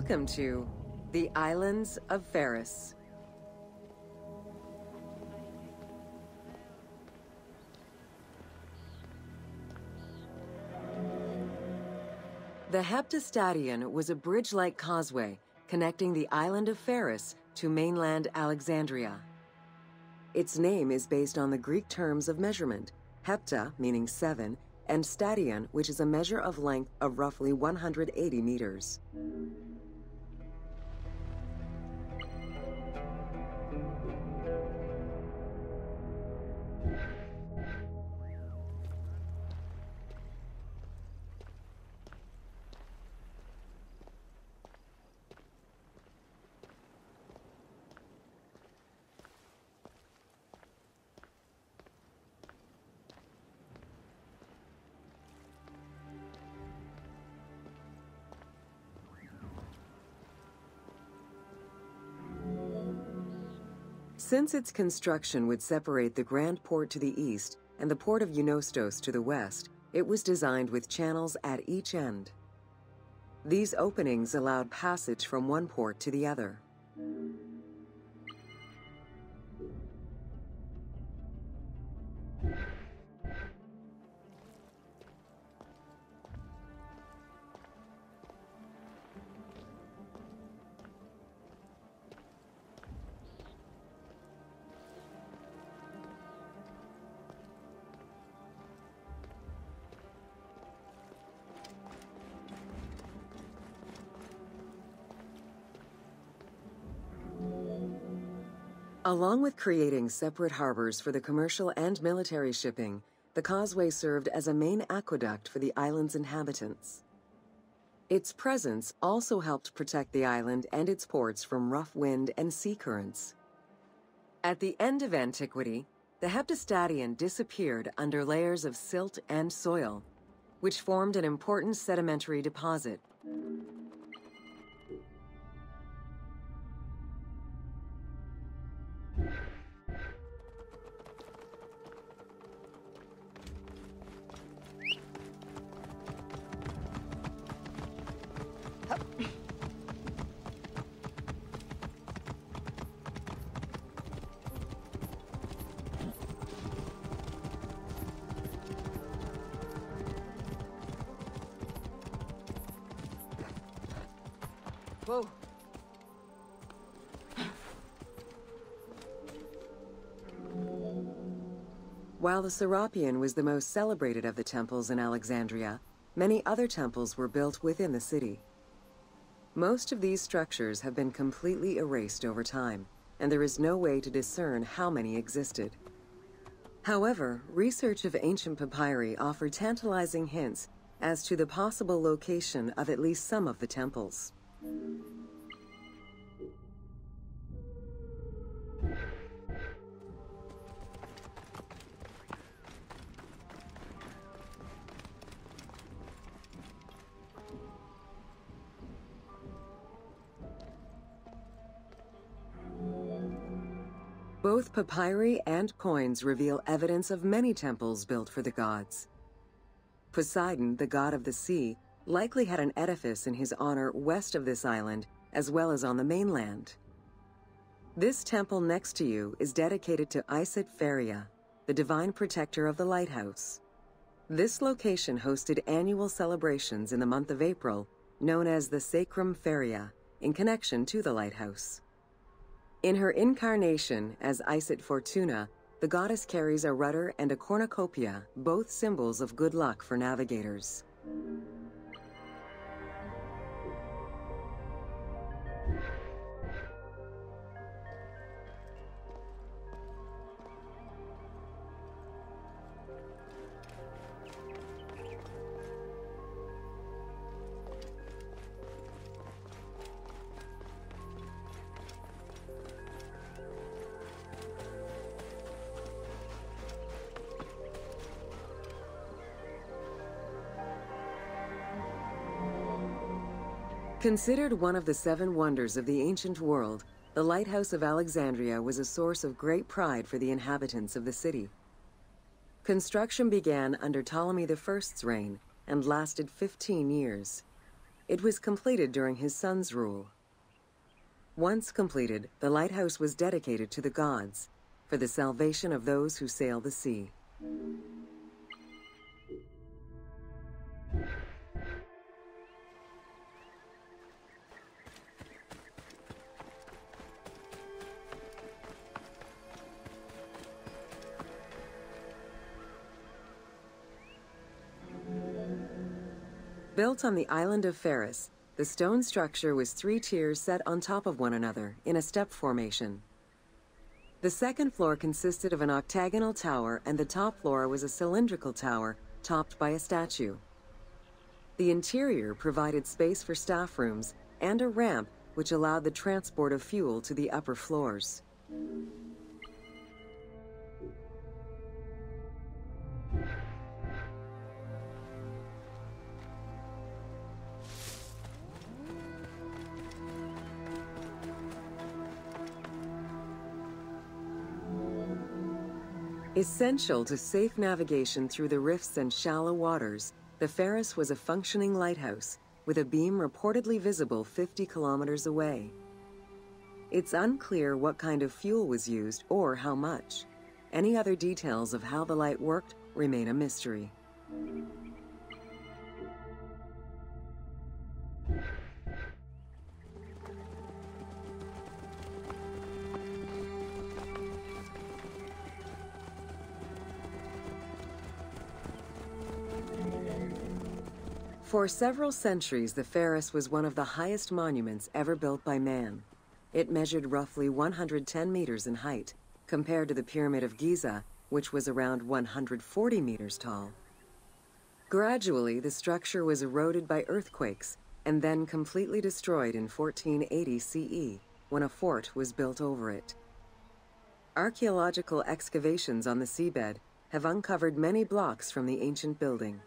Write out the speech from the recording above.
Welcome to the Islands of Faris. The Heptastadion was a bridge-like causeway connecting the island of Faris to mainland Alexandria. Its name is based on the Greek terms of measurement, hepta, meaning 7, and stadion, which is a measure of length of roughly 180 meters. Since its construction would separate the Grand Port to the east and the port of Eunostos to the west, it was designed with channels at each end. These openings allowed passage from one port to the other. Along with creating separate harbors for the commercial and military shipping, the causeway served as a main aqueduct for the island's inhabitants. Its presence also helped protect the island and its ports from rough wind and sea currents. At the end of antiquity, the Heptastadion disappeared under layers of silt and soil, which formed an important sedimentary deposit. Whoa. While the Serapeum was the most celebrated of the temples in Alexandria, many other temples were built within the city. Most of these structures have been completely erased over time, and there is no way to discern how many existed. However, research of ancient papyri offer tantalizing hints as to the possible location of at least some of the temples. Both papyri and coins reveal evidence of many temples built for the gods. Poseidon, the god of the sea, likely had an edifice in his honor west of this island, as well as on the mainland. This temple next to you is dedicated to Isis Feria, the divine protector of the lighthouse. This location hosted annual celebrations in the month of April, known as the Sacrum Feria, in connection to the lighthouse. In her incarnation as Isis Fortuna, the goddess carries a rudder and a cornucopia, both symbols of good luck for navigators. Considered one of the 7 wonders of the ancient world, the Lighthouse of Alexandria was a source of great pride for the inhabitants of the city. Construction began under Ptolemy I's reign and lasted 15 years. It was completed during his son's rule. Once completed, the lighthouse was dedicated to the gods, for the salvation of those who sail the sea. Built on the island of Pharos, the stone structure was 3 tiers set on top of one another in a step formation. The second floor consisted of an octagonal tower, and the top floor was a cylindrical tower topped by a statue. The interior provided space for staff rooms and a ramp which allowed the transport of fuel to the upper floors. Essential to safe navigation through the rifts and shallow waters, the Pharos was a functioning lighthouse, with a beam reportedly visible 50 kilometers away. It's unclear what kind of fuel was used or how much. Any other details of how the light worked remain a mystery. For several centuries, the Pharos was one of the highest monuments ever built by man. It measured roughly 110 meters in height, compared to the Pyramid of Giza, which was around 140 meters tall. Gradually, the structure was eroded by earthquakes, and then completely destroyed in 1480 CE, when a fort was built over it. Archaeological excavations on the seabed have uncovered many blocks from the ancient building.